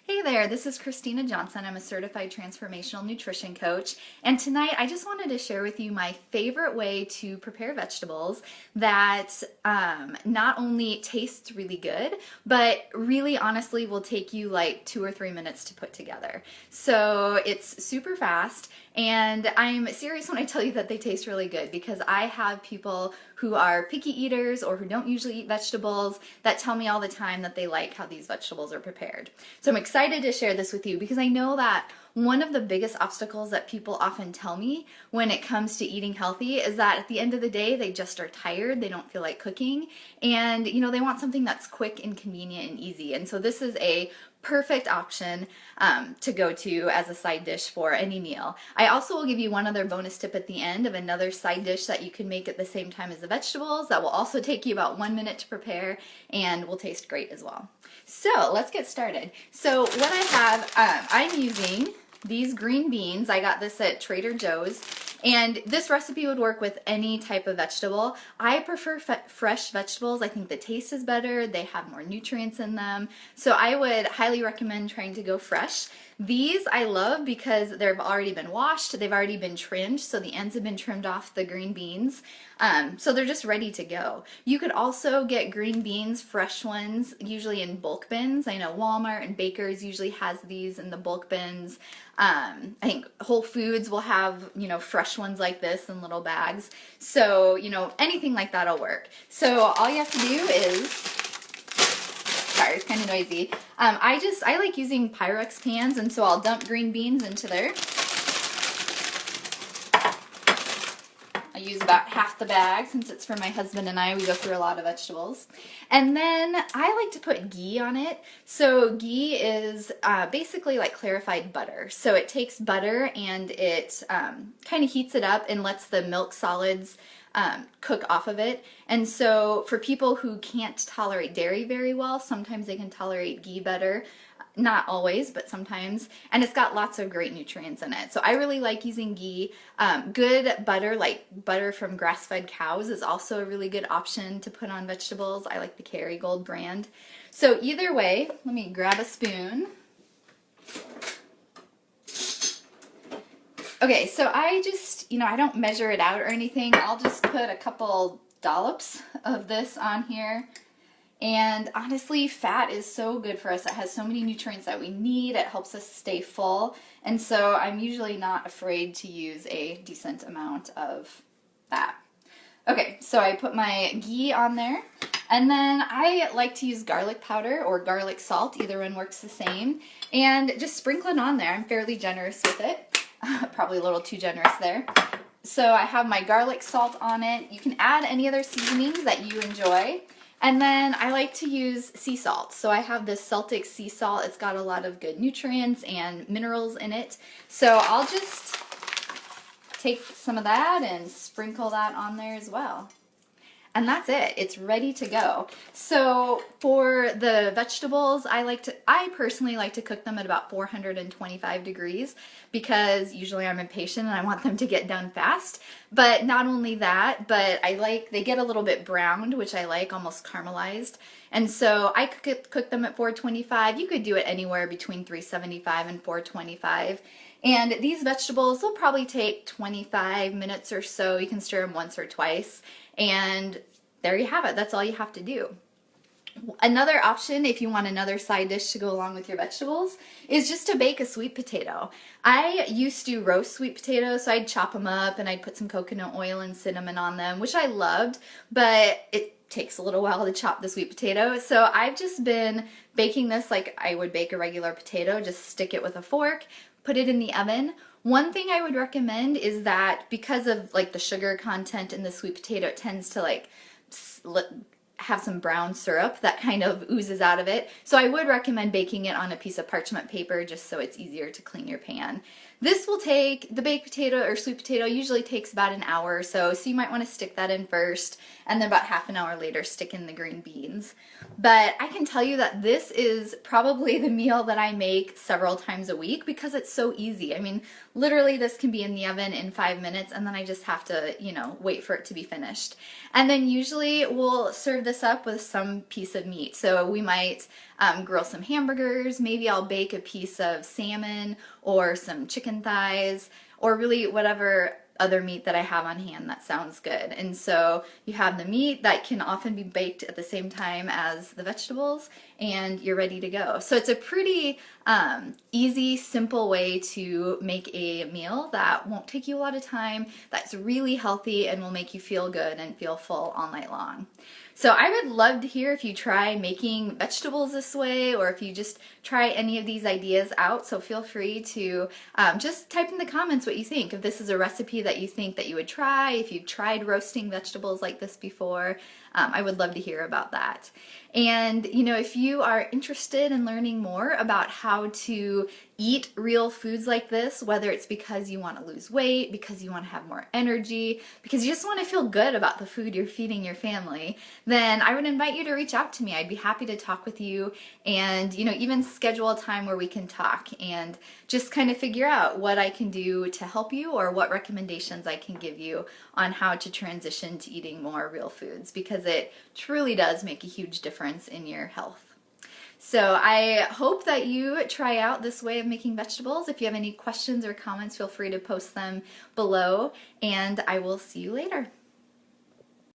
Hey there, this is Christina Johnson. I'm a certified transformational nutrition coach, and tonight I just wanted to share with you my favorite way to prepare vegetables that not only tastes really good, but really honestly will take you like 2 or 3 minutes to put together. So it's super fast, and I'm serious when I tell you that they taste really good because I have people who are picky eaters or who don't usually eat vegetables that tell me all the time that they like how these vegetables are prepared. So I'm excited to share this with you because I know that one of the biggest obstacles that people often tell me when it comes to eating healthy is that at the end of the day they just are tired, they don't feel like cooking, and they want something that's quick and convenient and easy. And so this is a perfect option to go to as a side dish for any meal. I also will give you one other bonus tip at the end of another side dish that you can make at the same time as the vegetables that will also take you about 1 minute to prepare and will taste great as well. So let's get started. So what I have, I'm using these green beans. I got this at Trader Joe's. And this recipe would work with any type of vegetable. I prefer fresh vegetables. I think the taste is better. They have more nutrients in them. So I would highly recommend trying to go fresh. These I love because they've already been washed. They've already been trimmed. So the ends have been trimmed off the green beans. So they're just ready to go. You could also get green beans, fresh ones, usually in bulk bins. I know Walmart and Baker's usually has these in the bulk bins. I think Whole Foods will have, fresh ones like this in little bags. So, anything like that'll work. So all you have to do is, sorry, it's kind of noisy. I like using Pyrex pans, and so I'll dump green beans into there. I use about half the bag since it's for my husband and I. We go through a lot of vegetables. And then I like to put ghee on it. So ghee is basically like clarified butter. So it takes butter and it kind of heats it up and lets the milk solids cook off of it. And so for people who can't tolerate dairy very well, sometimes they can tolerate ghee better. Not always, but sometimes. And it's got lots of great nutrients in it. So I really like using ghee. Good butter, like butter from grass-fed cows, is also a really good option to put on vegetables. I like the Kerrygold brand. So either way, let me grab a spoon. Okay, so I just, I don't measure it out or anything. I'll just put a couple dollops of this on here. And honestly, fat is so good for us. It has so many nutrients that we need. It helps us stay full. And so I'm usually not afraid to use a decent amount of that. Okay, so I put my ghee on there. And then I like to use garlic powder or garlic salt. Either one works the same. And just sprinkle it on there. I'm fairly generous with it. Probably a little too generous there. So I have my garlic salt on it. You can add any other seasonings that you enjoy. And then I like to use sea salt. So I have this Celtic sea salt. It's got a lot of good nutrients and minerals in it. So I'll just take some of that and sprinkle that on there as well. And that's it. It's ready to go. So for the vegetables, I personally like to cook them at about 425 degrees because usually I'm impatient and I want them to get done fast. But not only that, but they get a little bit browned, which I like, almost caramelized. And so I cook them at 425. You could do it anywhere between 375 and 425. And these vegetables will probably take 25 minutes or so. You can stir them once or twice. And there you have it. That's all you have to do. Another option, if you want another side dish to go along with your vegetables, is just to bake a sweet potato. I used to roast sweet potatoes, so I'd chop them up and I'd put some coconut oil and cinnamon on them, which I loved, but it takes a little while to chop the sweet potato. So I've just been baking this like I would bake a regular potato. Just stick it with a fork, put it in the oven. One thing I would recommend is that because of like the sugar content in the sweet potato, it tends to have some brown syrup that kind of oozes out of it. So I would recommend baking it on a piece of parchment paper just so it's easier to clean your pan. This will take, the baked potato or sweet potato usually takes about an hour or so you might want to stick that in first, and then about half an hour later stick in the green beans. But I can tell you that this is probably the meal that I make several times a week because it's so easy. I mean, literally this can be in the oven in 5 minutes and then I just have to, wait for it to be finished. And then usually we'll serve this up with some piece of meat. So we might grill some hamburgers. Maybe I'll bake a piece of salmon or some chicken thighs, or really whatever other meat that I have on hand that sounds good. And so you have the meat that can often be baked at the same time as the vegetables, and you're ready to go. So it's a pretty easy, simple way to make a meal that won't take you a lot of time, that's really healthy and will make you feel good and feel full all night long. So I would love to hear if you try making vegetables this way, or if you just try any of these ideas out. So feel free to just type in the comments what you think. If this is a recipe that you think that you would try, if you've tried roasting vegetables like this before, I would love to hear about that. And you know, if you are interested in learning more about how to eat real foods like this, whether it's because you want to lose weight, because you want to have more energy, because you just want to feel good about the food you're feeding your family, then I would invite you to reach out to me. I'd be happy to talk with you, and you know, even schedule a time where we can talk and just kind of figure out what I can do to help you, or what recommendations I can give you on how to transition to eating more real foods, because it truly does make a huge difference in your health. So I hope that you try out this way of making vegetables. If you have any questions or comments, feel free to post them below, and I will see you later.